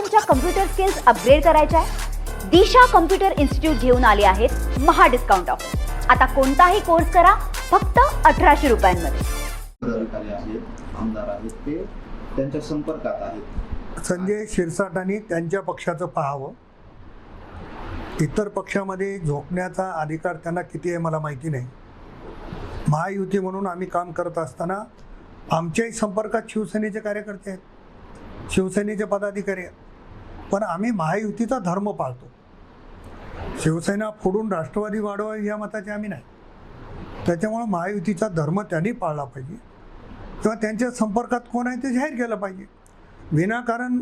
तुमच्या computer skills upgrade करायच्या आहे? दिशा कम्प्युटर इन्स्टिट्यूट घेऊन आले आहेत महा डिस्काउंट ऑफर. आता कोणताही कोर्स करा फक्त 1800 रुपयांमध्ये. अधिकारी आहेत, आमदार आहेत, ते त्यांच्या संपर्कात आहेत. संजय शिरसाटांनी त्यांच्या पक्षाचं पाहावं. इतर पक्षामध्ये झोपण्याचा अधिकार त्यांना किती आहे मला माहिती नाही. महायुती म्हणून आम्ही काम करत असताना आमच्याही संपर्कात शिवसेनेचे कार्यकर्ते आहेत, शिवसेनेचे पदाधिकारी आहेत. पण आम्ही महायुतीचा धर्म पाळतो. शिवसेना फोडून राष्ट्रवादी वाढवावी या मताचे आम्ही नाही. त्याच्यामुळं महायुतीचा धर्म त्यांनी पाळला पाहिजे किंवा त्यांच्या संपर्कात कोण आहे ते जाहीर केलं पाहिजे. विनाकारण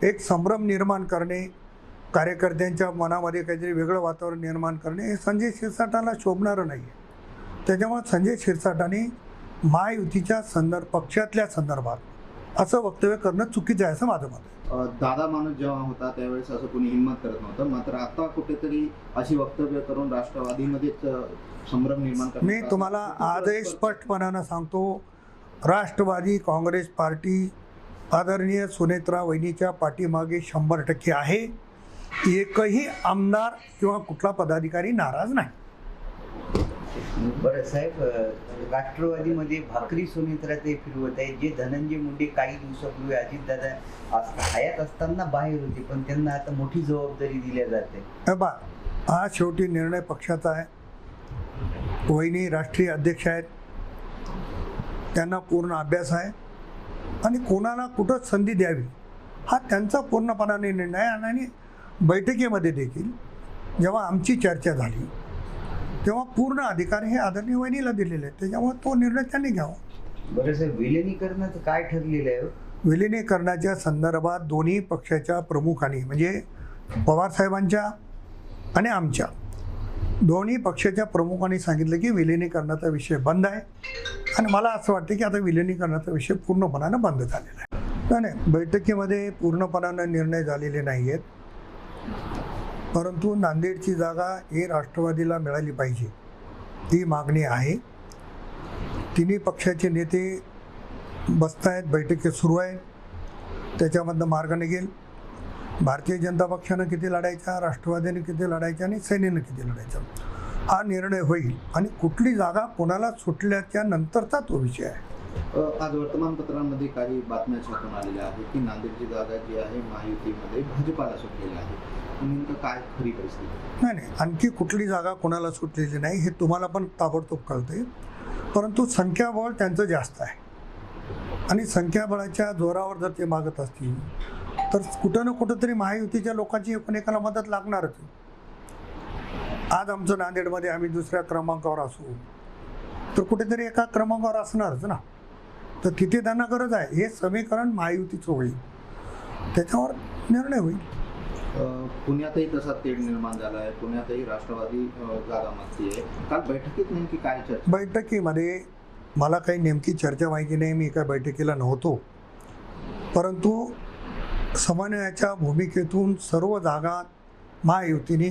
एक संभ्रम निर्माण करणे, कार्यकर्त्यांच्या मनामध्ये काहीतरी वेगळं वातावरण निर्माण करणे हे संजय शिरसाटाला शोभणारं नाही आहे. त्याच्यामुळे संजय शिरसाटांनी महायुतीच्या पक्षातल्या संदर्भात असं वक्तव्य करणं चुकीचं आहे असं माझं मत आहे. दादा माणूस जेव्हा होता त्यावेळेस असं कोणी हिंमत करत नव्हतं, मात्र आता कुठेतरी अशी वक्तव्य करून राष्ट्रवादीमध्येच संभ्रम निर्माण करणे. मी तुम्हाला आजही स्पष्टपणानं सांगतो, राष्ट्रवादी काँग्रेस पार्टी आदरणीय सुनेत्रा वहिनीच्या पाठीमागे 100% आहे. एकही आमदार किंवा कुठला पदाधिकारी नाराज नाही. बरं साहेब, राष्ट्रवादीमध्ये भाकरी सुनेत्रा ते फिरवत आहे. जे धनंजय मुंडे काही दिवसापूर्वी अजितदादा हयात असताना बाहेर होते, पण त्यांना आता मोठी जबाबदारी दिल्या जाते. हा शेवटी निर्णय पक्षाचा आहे. वहिनी राष्ट्रीय अध्यक्ष आहेत, त्यांना पूर्ण अभ्यास आहे आणि कोणाला कुठं संधी द्यावी हा त्यांचा पूर्णपणाने निर्णय आहे. आणि बैठकीमध्ये देखील जेव्हा आमची चर्चा झाली तेव्हा पूर्ण अधिकार हे आदरणीय वहिनीला दिलेले आहेत. त्याच्यामुळे तो निर्णय त्यांनी घ्यावा. बरं साहेब, विलिनीकरणाचं काय ठरलेलं आहे? विलिनीकरणाच्या संदर्भात दोन्ही पक्षाच्या प्रमुखांनी म्हणजे पवारसाहेबांच्या आणि आमच्या दोन्ही पक्षाच्या प्रमुखांनी सांगितलं की विलिनीकरणाचा विषय बंद आहे. आणि मला असं वाटतं की आता विलिनीकरणाचा विषय पूर्णपणानं बंद झालेला आहे. नाही, बैठकीमध्ये पूर्णपणानं निर्णय झालेले नाही आहेत. परंतु नांदेडची जागा ही राष्ट्रवादीला मिळाली पाहिजे ही मागणी आहे. तिन्ही पक्षाचे नेते बसतायत, बैठकी सुरू आहे, त्याच्यामधनं मार्ग निघेल. भारतीय जनता पक्षानं किती लढायचा, राष्ट्रवादीने किती लढायचा आणि सेनेनं किती लढायचा हा निर्णय होईल. आणि कुठली जागा कोणाला सुटल्याच्या नंतरचा तो विषय आहे. आज वर्तमानपत्रांमध्ये काही बातम्या छापून आलेल्या आहेत की नांदेडची जागा जी आहे महायुतीमध्ये भाजपाला सुटलेली आहे. नेमकं काय खरी परिस्थिती? नाही, आणखी कुठली जागा कोणाला सुटलेली नाही हे तुम्हाला पण ताबडतोब कळतंय. परंतु संख्याबळ त्यांचं जास्त आहे आणि संख्याबळाच्या जोरावर जर ते मागत असतील तर कुठं ना कुठंतरी महायुतीच्या लोकांची एकमेकाला मदत लागणारच. आज आमचं नांदेडमध्ये आम्ही दुसऱ्या क्रमांकावर असू तर कुठेतरी एका क्रमांकावर असणारच ना. तर तिथे त्यांना गरज आहे. हे समीकरण महायुतीचं होईल, त्याच्यावर निर्णय होईल. पुण्यातही तसा तेढ निर्माण झाला आहे. पुण्यातही राष्ट्रवादी जागा मागते. काल बैठकीत नेमकी काय चर्चा? बैठकीमध्ये मला काही नेमकी चर्चा माहिती नाही, मी एका बैठकीला नव्हतो. परंतु समन्वयाच्या भूमिकेतून सर्व जागा महायुतीने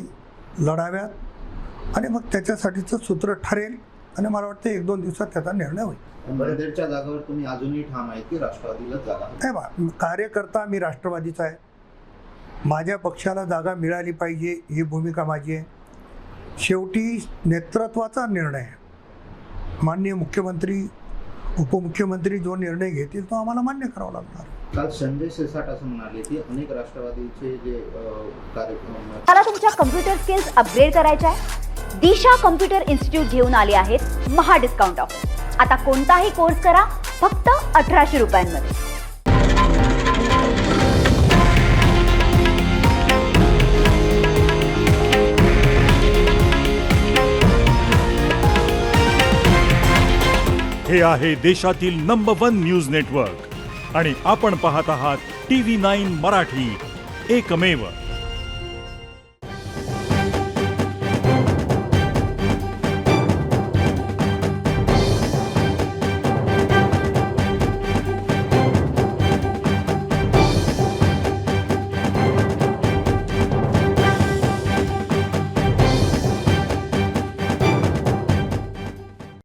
लढाव्यात आणि मग त्याच्यासाठीचं सूत्र ठरेल आणि मला वाटतं 1-2 दिवसात त्याचा निर्णय होईल. नांदेडच्या जागावर तुम्ही अजूनही ठाम आहे की राष्ट्रवादीला जागा? नाही बा, कार्यकर्ता मी राष्ट्रवादीचा आहे. माझ्या पक्षाला जागा मिळाली पाहिजे ही भूमिका माझी आहे. शेवटी नेतृत्वाचा निर्णय आहे. माननीय मुख्यमंत्री उपमुख्यमंत्री जो निर्णय घेतील तो आम्हाला मान्य करावा लागणार. काल संजय शिरसाट असं म्हणाले की अनेक राष्ट्रवादीचे जे कार्यक्रम. मला तुमच्या कम्प्युटर स्किल्स अपग्रेड करायच्या आहे? दिशा कम्प्युटर इन्स्टिट्यूट घेऊन आले आहेत महा डिस्काउंट ऑफर. आता कोणताही कोर्स करा फक्त 1800 रुपयांमध्ये. हे आहे देशातील नंबर 1 न्यूज नेटवर्क आणि आपण पाहत आहात TV9 मराठी, एकमेव.